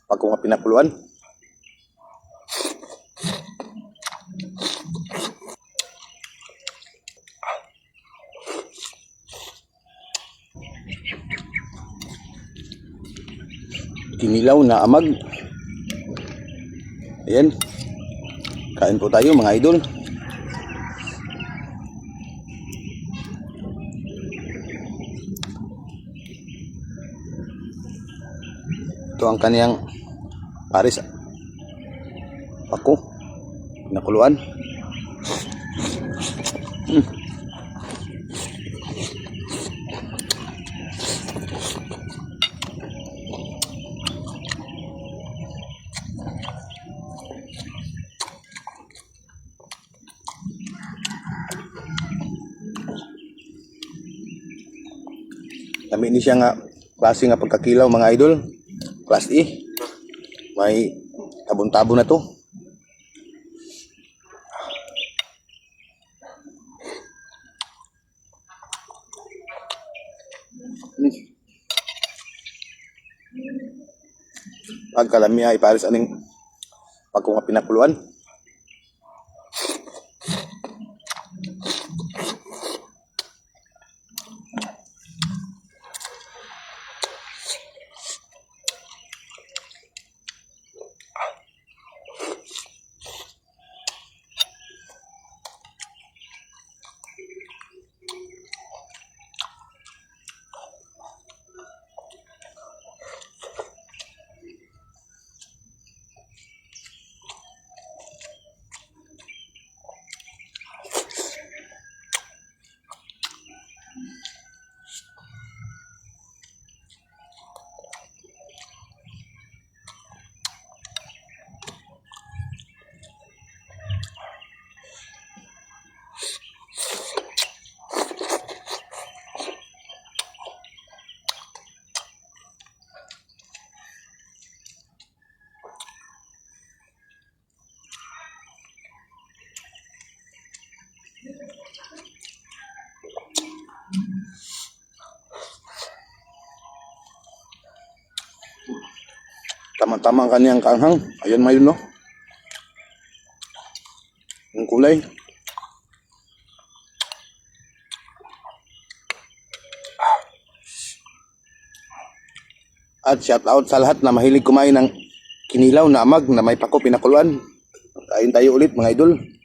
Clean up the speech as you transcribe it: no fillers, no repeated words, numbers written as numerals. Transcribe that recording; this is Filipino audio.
pag ko nga pinakuluan. Kinilaw na amag. Ayan. Kain po tayo mga idol. Ito ang kaniyang pares. Pako. Pinakuluan. Kami ini siya nga klase nga pagkakilaw mga idol. Class E. May tabon-tabon na to. Pagkalami ay pares aning pag ko nga pinakuluan. Tama-tama ang kaniyang kaanghang. Ayan mga yun, no? Yung kulay. At shout out sa lahat na mahilig kumain ng kinilaw na amag na may pako pinakuluan. Kain tayo ulit mga idol.